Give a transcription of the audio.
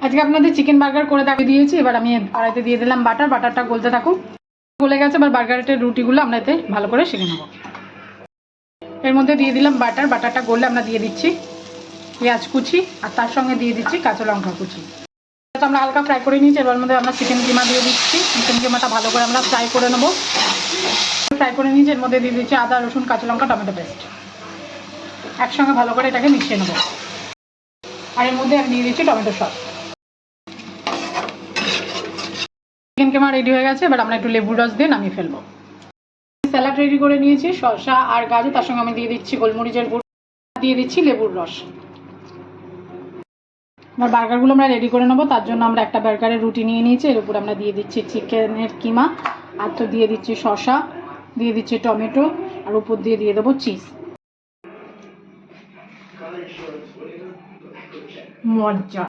আজকে আপনাদের chicken burger করে দেখিয়ে দিয়েছি। এবার আমি কড়াইতে দিয়ে দিলাম বাটার। বাটারটা গলতে থাকুক। গলে গেছে, এবার বার্গারের রুটিগুলো আমরা এতে ভালো করে সেঁকে নেব। এর মধ্যে দিয়ে দিলাম বাটার। বাটারটা গললে আমরা দিয়ে দিচ্ছি পেঁয়াজ কুচি, আর তার সঙ্গে দিয়ে দিচ্ছি কাঁচা লঙ্কা কুচি। আমরা হালকা ফ্রাই করে নিয়েছি। এবার মধ্যে আমরা চিকেন কিমা দিয়ে দিচ্ছি। চিকেন কিমাটা ভালো করে আমরা ফ্রাই করে নেবো। ফ্রাই করে নিয়েছি। এর মধ্যে দিয়ে দিচ্ছি আদা, রসুন, কাঁচা লঙ্কা, টমেটো পেস্ট। একসঙ্গে ভালো করে এটাকে মিশিয়ে নেবো। আর এর মধ্যে আমি দিয়ে দিচ্ছি টমেটো সস। চিকেন কিমা রেডি হয়ে গেছে। এবার আমরা একটু লেবুর রস দিয়ে নামিয়ে ফেলবো। স্যালাড রেডি করে নিয়েছি, শসা আর গাজর। তার সঙ্গে আমি দিয়ে দিচ্ছি গোলমরিচের গুঁড়ো, দিয়ে দিচ্ছি লেবুর রস। আমার বার্গারগুলো আমরা রেডি করে নেবো। তার জন্য আমরা একটা বার্গারের রুটি নিয়ে নিয়েছি। এর উপর আমরা দিয়ে দিচ্ছি চিকেনের কিমা, আর তো দিয়ে দিচ্ছি শসা, দিয়ে দিচ্ছি টমেটো, আর উপর দিয়ে দেবো চিজ। মজা।